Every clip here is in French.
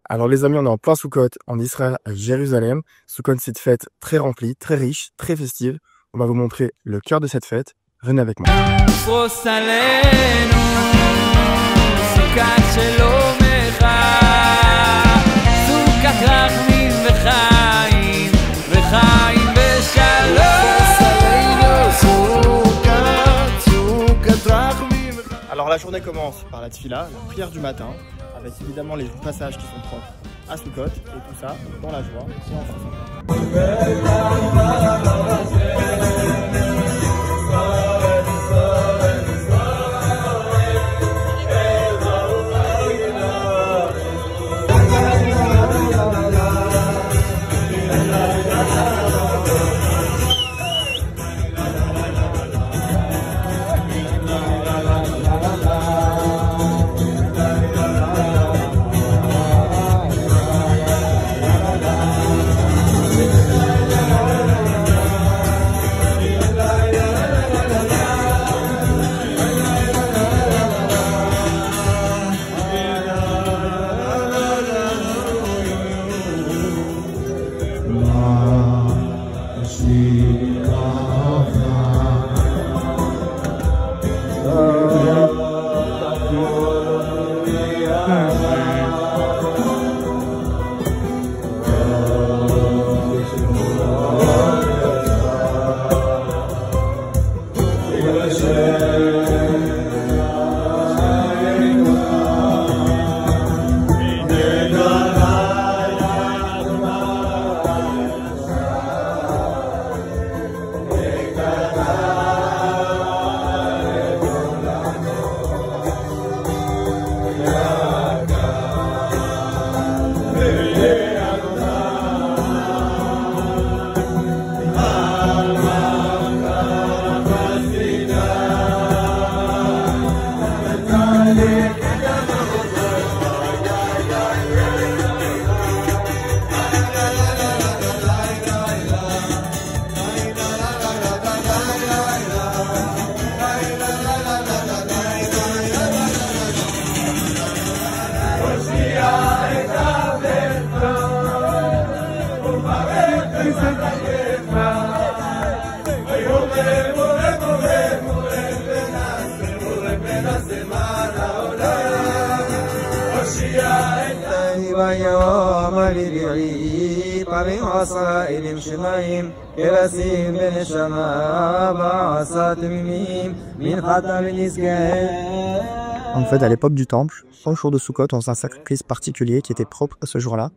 Alors les amis, on est en plein Sukkot, en Israël, à Jérusalem. Sukkot, c'est une fête très remplie, très riche, très festive. On va vous montrer le cœur de cette fête. Venez avec moi. Alors la journée commence par la tfila, la prière du matin, avec évidemment les passages qui sont propres à Sukkot, et tout ça dans la joie et en faisant. En fait, à l'époque du temple, au jour de Sukkot, on faisait un sacrifice particulier qui était propre à ce jour-là.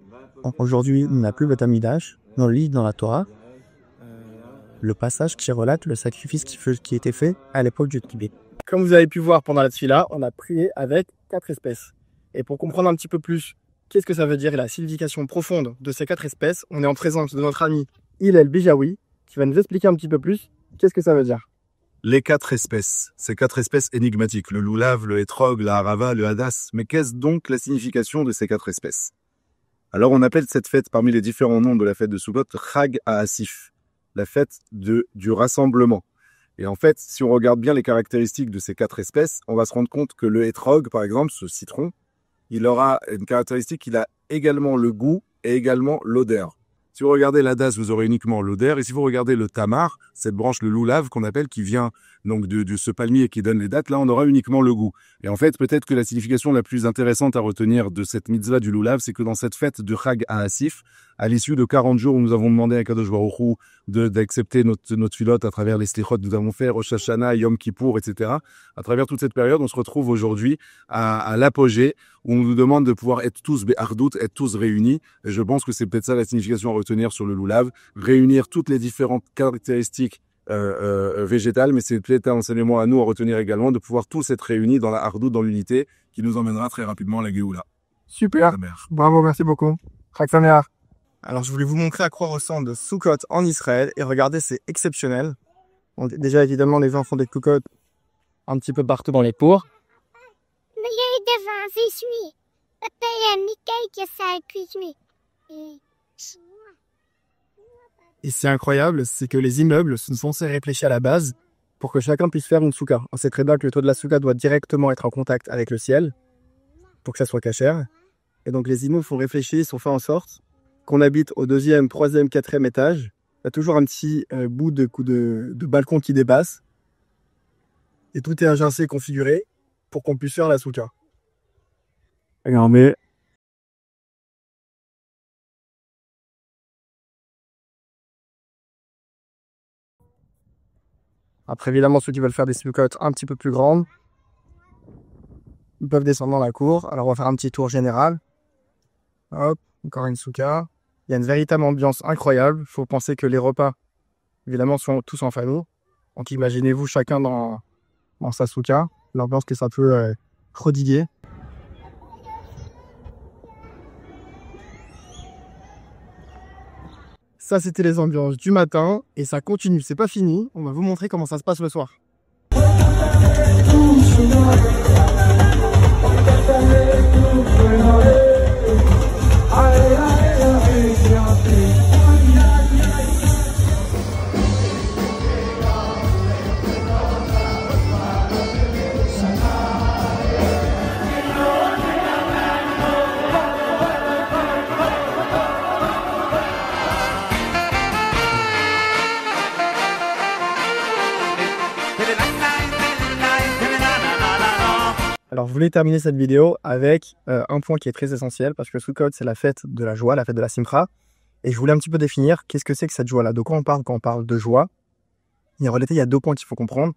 Aujourd'hui, on n'a plus le Beth Amikdash, on lit dans la Torah le passage qui relate le sacrifice qui était fait à l'époque du Tibet. Comme vous avez pu voir pendant la tfila, on a prié avec 4 espèces. Et pour comprendre un petit peu plus qu'est-ce que ça veut dire et la signification profonde de ces 4 espèces, on est en présence de notre ami Hillel Bijawi, qui va nous expliquer un petit peu plus qu'est-ce que ça veut dire. Les 4 espèces, ces 4 espèces énigmatiques, le loulav, le hétrog, la harava, le hadas. Mais qu'est-ce donc la signification de ces 4 espèces? Alors on appelle cette fête, parmi les différents noms de la fête de Sukkot, Chag HaAsif, la fête du rassemblement. Et en fait, si on regarde bien les caractéristiques de ces 4 espèces, on va se rendre compte que le hétrog, par exemple, ce citron, il aura une caractéristique, il a également le goût et également l'odeur. Si vous regardez l'hadas, vous aurez uniquement l'odeur. Et si vous regardez le tamar, cette branche, le loulav qu'on appelle, qui vient donc de ce palmier qui donne les dattes, là, on aura uniquement le goût. Et en fait, peut-être que la signification la plus intéressante à retenir de cette mitzvah du loulav, c'est que dans cette fête de Chag HaAsif, à l'issue de 40 jours où nous avons demandé à Kadosh Baruch Hu d'accepter notre filote à travers les slichot que nous avons fait, Rosh Hashanah, Yom Kippour, etc. À travers toute cette période, on se retrouve aujourd'hui à l'apogée où on nous demande de pouvoir être tous be'ardout, être tous réunis. Et je pense que c'est peut-être ça la signification à retenir sur le loulav, réunir toutes les différentes caractéristiques végétales, mais c'est peut-être un enseignement à nous à retenir également, de pouvoir tous être réunis dans la hardout, dans l'unité, qui nous emmènera très rapidement à la Géoula. Super, bravo, merci beaucoup. Chag Sameach. Alors je voulais vous montrer à quoi ressemble Sukkot en Israël, et regardez, c'est exceptionnel. Bon, déjà évidemment les gens font des Sukkot un petit peu partout dans les pours. Et c'est incroyable, c'est que les immeubles sont censés réfléchis à la base pour que chacun puisse faire une souka. On sait très bien que le toit de la souka doit directement être en contact avec le ciel pour que ça soit cachère. Et donc les immeubles sont réfléchis, sont faits en sorte qu'on habite au 2e, 3e, 4e étage. Il y a toujours un petit bout de balcon qui dépasse. Et tout est agencé, configuré pour qu'on puisse faire la souka. Regardez. Après, évidemment, ceux qui veulent faire des soukot un petit peu plus grandes, ils peuvent descendre dans la cour. Alors, on va faire un petit tour général. Hop, encore une souka. Il y a une véritable ambiance incroyable. Il faut penser que les repas, évidemment, sont tous en famille. Donc, imaginez-vous chacun dans sa souka. L'ambiance que ça peut prodiguer. Ça, c'était les ambiances du matin et ça continue. C'est pas fini. On va vous montrer comment ça se passe le soir. Alors, je voulais terminer cette vidéo avec un point qui est très essentiel parce que Sukkot, c'est la fête de la joie, la fête de la Simcha. Et je voulais un petit peu définir qu'est-ce que c'est que cette joie-là. De quoi on parle quand on parle de joie? En réalité, il y a 2 points qu'il faut comprendre.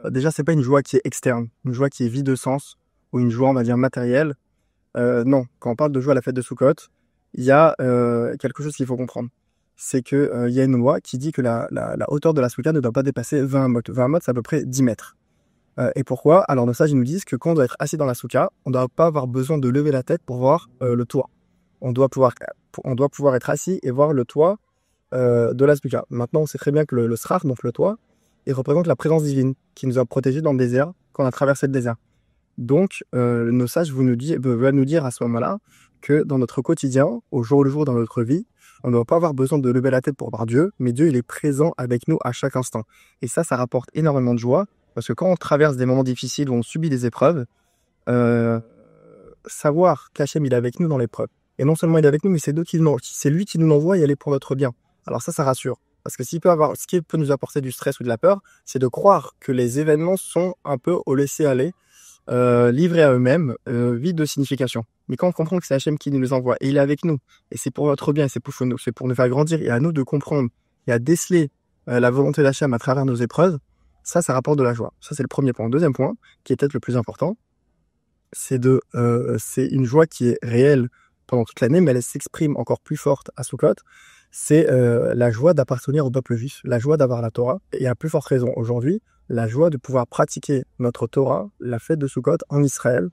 Déjà, c'est pas une joie qui est externe, une joie qui est vide de sens ou une joie, on va dire, matérielle. Non, quand on parle de joie à la fête de Sukkot, il y a quelque chose qu'il faut comprendre. C'est qu'il y a une loi qui dit que la hauteur de la souka ne doit pas dépasser 20 amot. 20 amot, c'est à peu près 10 mètres. Et pourquoi? Alors nos sages ils nous disent que quand on doit être assis dans la souka, on ne doit pas avoir besoin de lever la tête pour voir le toit. On doit pouvoir être assis et voir le toit de la souka. Maintenant, on sait très bien que le srar, donc le toit, il représente la présence divine qui nous a protégés dans le désert quand on a traversé le désert. Donc, nos sages veulent nous dire à ce moment-là que dans notre quotidien, au jour le jour dans notre vie, on ne doit pas avoir besoin de lever la tête pour voir Dieu, mais Dieu, il est présent avec nous à chaque instant. Et ça rapporte énormément de joie, parce que quand on traverse des moments difficiles, où on subit des épreuves, savoir qu'Hachem, il est avec nous dans l'épreuve. Et non seulement il est avec nous, mais c'est lui qui nous l'envoie et elle est pour notre bien. Alors ça rassure. Parce que ce qui peut nous apporter du stress ou de la peur, c'est de croire que les événements sont un peu au laisser-aller, livrés à eux-mêmes, vides de signification. Mais quand on comprend que c'est Hachem qui nous les envoie, et il est avec nous, et c'est pour notre bien, c'est pour nous faire grandir, et à nous de comprendre, et à déceler la volonté d'Hachem à travers nos épreuves, ça rapporte de la joie. Ça, c'est le premier point. Deuxième point, qui est peut-être le plus important, c'est une joie qui est réelle pendant toute l'année, mais elle s'exprime encore plus forte à Sukkot. C'est la joie d'appartenir au peuple juif, la joie d'avoir la Torah, et à plus forte raison aujourd'hui, la joie de pouvoir pratiquer notre Torah, la fête de Sukkot en Israël,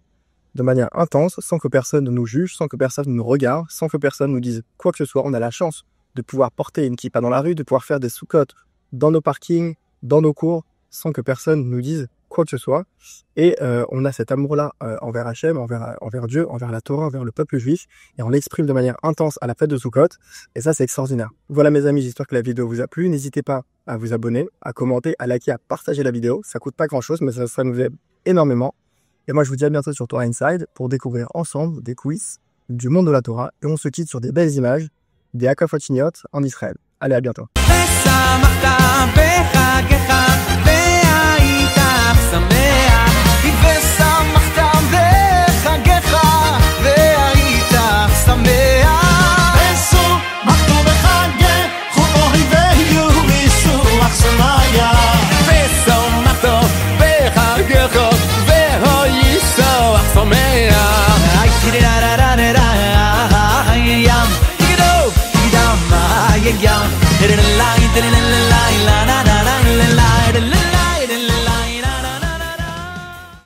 de manière intense, sans que personne ne nous juge, sans que personne nous regarde, sans que personne nous dise quoi que ce soit. On a la chance de pouvoir porter une kippa dans la rue, de pouvoir faire des Sukkot dans nos parkings, dans nos cours, sans que personne nous dise quoi que ce soit. Et on a cet amour-là envers Hachem, envers Dieu, envers la Torah, envers le peuple juif, et on l'exprime de manière intense à la fête de Sukkot, et ça c'est extraordinaire. Voilà mes amis, j'espère que la vidéo vous a plu. N'hésitez pas à vous abonner, à commenter, à liker, à partager la vidéo. Ça coûte pas grand-chose, mais ça nous aide énormément. Et moi je vous dis à bientôt sur Torah Inside pour découvrir ensemble des quiz du monde de la Torah, et on se quitte sur des belles images des Hakafotiniot en Israël. Allez, à bientôt. Young,